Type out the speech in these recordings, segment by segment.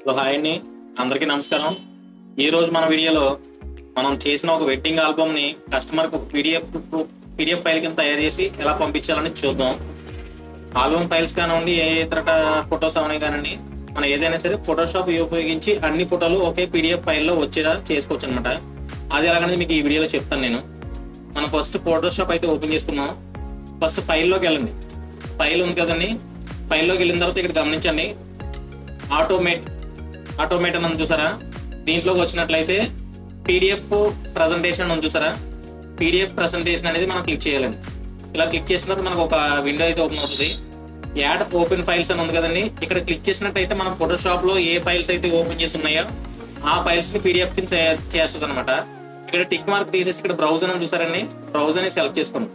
Hello hi అండి, అందరికీ నమస్కారం. ఈరోజు మన వీడియోలో మనం చేసిన ఒక వెడ్డింగ్ ఆల్బమ్ని కస్టమర్కి ఒక పీడిఎఫ్ ఫైల్ కింద తయారు చేసి ఎలా పంపించాలని చూద్దాం. ఆల్బమ్ ఫైల్స్ కానివ్వండి, ఏ ఇతర ఫొటోస్ అవన్నీ కానివ్వండి, మనం ఏదైనా సరే ఫోటోషాప్ ఉపయోగించి అన్ని ఫోటోలు ఒకే పీడిఎఫ్ ఫైల్లో వచ్చేలా చేసుకోవచ్చు అనమాట. అది ఎలాగనేది మీకు ఈ వీడియోలో చెప్తాను నేను. మనం ఫస్ట్ ఫోటోషాప్ అయితే ఓపెన్ చేసుకున్నాం. ఫస్ట్ ఫైల్లోకి వెళ్ళండి. ఫైల్ ఉంది కదండి, ఫైల్లోకి వెళ్ళిన తర్వాత ఇక్కడ గమనించండి, ఆటోమేట్ అని చూసారా. దీంట్లోకి వచ్చినట్లయితే పీడిఎఫ్ ప్రజెంటేషన్ అని చూసారా. పీడిఎఫ్ ప్రజెంటేషన్ అనేది మనం క్లిక్ చేయాలండి. ఇలా క్లిక్ చేసినప్పుడు మనకు ఒక విండో అయితే ఓపెన్ అవుతుంది. యాడ్ ఓపెన్ ఫైల్స్ అని ఉంది కదండి, ఇక్కడ క్లిక్ చేసినట్టయితే మనం ఫోటోషాప్ లో ఏ ఫైల్స్ అయితే ఓపెన్ చేసి ఉన్నాయో ఆ ఫైల్స్ ని పీడిఎఫ్ కింద చేస్తుంది అనమాట. ఇక్కడ టిక్ మార్క్ తీసేసి ఇక్కడ బ్రౌజర్ అని చూసారండి, బ్రౌజర్ ని సెలెక్ట్ చేసుకోండి.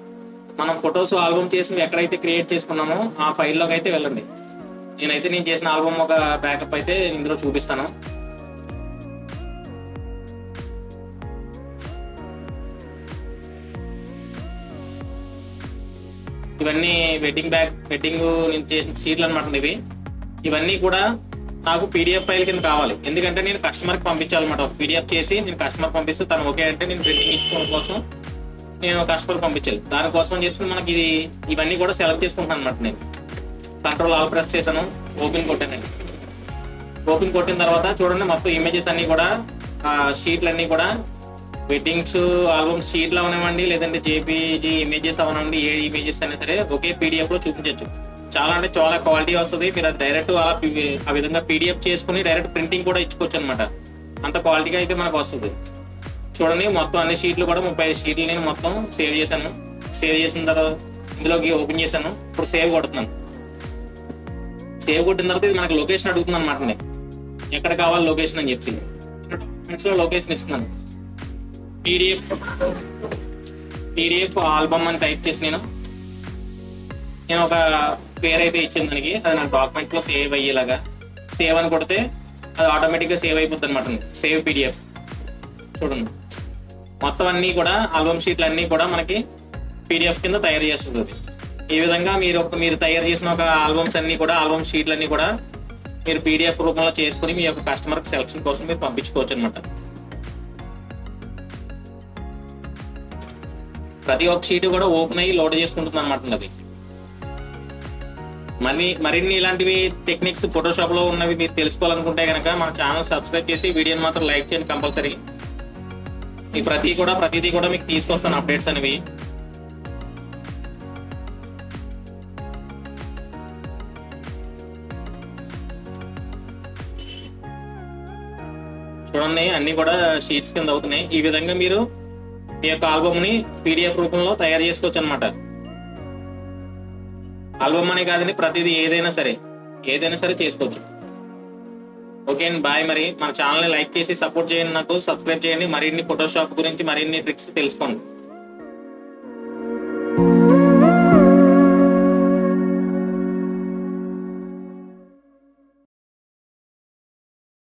మనం ఫొటోస్ ఆల్బమ్ చేసి ఎక్కడైతే క్రియేట్ చేసుకున్నామో ఆ ఫైల్లోకి అయితే వెళ్ళండి. నేను చేసిన ఆల్బమ్ ఒక బ్యాకప్ అయితే ఇందులో చూపిస్తాను. ఇవన్నీ వెడ్డింగ్ నేను చేసిన సీట్లు అనమాట. ఇవన్నీ కూడా నాకు పీడిఎఫ్ ఫైల్ కింద కావాలి, ఎందుకంటే నేను కస్టమర్కి పంపించాలన్నమాట. ఒక పీడిఎఫ్ చేసి నేను కస్టమర్ పంపిస్తే తను ఓకే అంటే నేను ప్రింటింగ్ ఇచ్చుకోవడం కోసం నేను కస్టమర్ పంపించాలి. దానికోసం అని చెప్పి మనకి ఇవన్నీ కూడా సెలెక్ట్ చేసుకుంటాను అనమాట. నేను కంట్రోల్ ఆల్ ప్రెస్ చేశాను, ఓపెన్ కొట్టానండి. ఓపెన్ కొట్టిన తర్వాత చూడండి, మొత్తం ఇమేజెస్ అన్ని కూడా షీట్లు అన్ని కూడా వెడ్డింగ్స్ ఆల్బమ్స్ షీట్లు అవనివ్వండి, లేదంటే జేపీజీ ఇమేజెస్ అవనివ్వండి, ఏ ఇమేజెస్ అయినా సరే ఒకే పీడిఎఫ్ లో చూపించవచ్చు. చాలా అంటే చాలా క్వాలిటీ వస్తుంది. మీరు అది డైరెక్ట్ ఆ విధంగా పీడిఎఫ్ చేసుకుని డైరెక్ట్ ప్రింటింగ్ కూడా ఇచ్చుకోవచ్చు అనమాట. అంత క్వాలిటీగా అయితే మనకు వస్తుంది. చూడండి, మొత్తం అన్ని షీట్లు కూడా 35 షీట్లు నేను మొత్తం సేవ్ చేశాను. సేవ్ చేసిన తర్వాత ఇందులోకి ఓపెన్ చేశాను. ఇప్పుడు సేవ్ కొడుతున్నాను. సేవ్ కొట్టిన తర్వాత ఇది మనకి లొకేషన్ అడుగుతుంది అనమాట. ఎక్కడ కావాలి లొకేషన్ అని చెప్పి డాక్యుమెంట్స్ లో లొకేషన్ ఇస్తున్నాను. పీడిఎఫ్ ఆల్బమ్ అని టైప్ చేసి నేను ఒక పేరు అయితే ఇచ్చింది దానికి. అది నాకు డాక్యుమెంట్ లో సేవ్ అయ్యేలాగా సేవ్ అని కొడితే అది ఆటోమేటిక్గా సేవ్ అయిపోతుంది అనమాట. Save PDF. చూడండి, మొత్తం అన్ని కూడా ఆల్బమ్ షీట్లు అన్ని కూడా మనకి పీడిఎఫ్ కింద తయారు చేస్తుంది. ఈ విధంగా మీరు తయారు చేసిన ఒక ఆల్బమ్స్ అన్ని కూడా ఆల్బమ్ షీట్లు అన్ని కూడా మీరు పీడిఎఫ్ రూపంలో చేసుకుని మీ యొక్క కస్టమర్ సెలక్షన్ కోసం మీరు పంపించుకోవచ్చు అనమాట. ప్రతి ఒక్క షీట్ కూడా ఓపెన్ అయ్యి లోడ్ చేసుకుంటుంది అనమాట. అది మరిన్ని ఇలాంటివి టెక్నిక్స్ ఫోటోషాప్ లో ఉన్నవి మీరు తెలుసుకోవాలనుకుంటే కనుక మన ఛానల్ సబ్స్క్రైబ్ చేసి వీడియోని మాత్రం లైక్ చేయండి కంపల్సరీ. ఈ ప్రతిదీ కూడా మీకు తీసుకొస్తాను అప్డేట్స్ అనేవి. చూడండి, అన్ని కూడా షీట్స్ కింద అవుతున్నాయి. ఈ విధంగా మీరు మీ యొక్క ఆల్బమ్ ని పీడిఎఫ్ రూపంలో తయారు చేసుకోవచ్చు అనమాట. ఆల్బమ్ అనే కాదని ప్రతిదీ ఏదైనా సరే చేసుకోవచ్చు. ఓకే అండి, బాయ్. మరి మన ఛానల్ని లైక్ చేసి సపోర్ట్ చేయండి, నాకు సబ్స్క్రైబ్ చేయండి. మరిన్ని ఫోటోషాప్ గురించి మరిన్ని ట్రిక్స్ తెలుసుకోండి.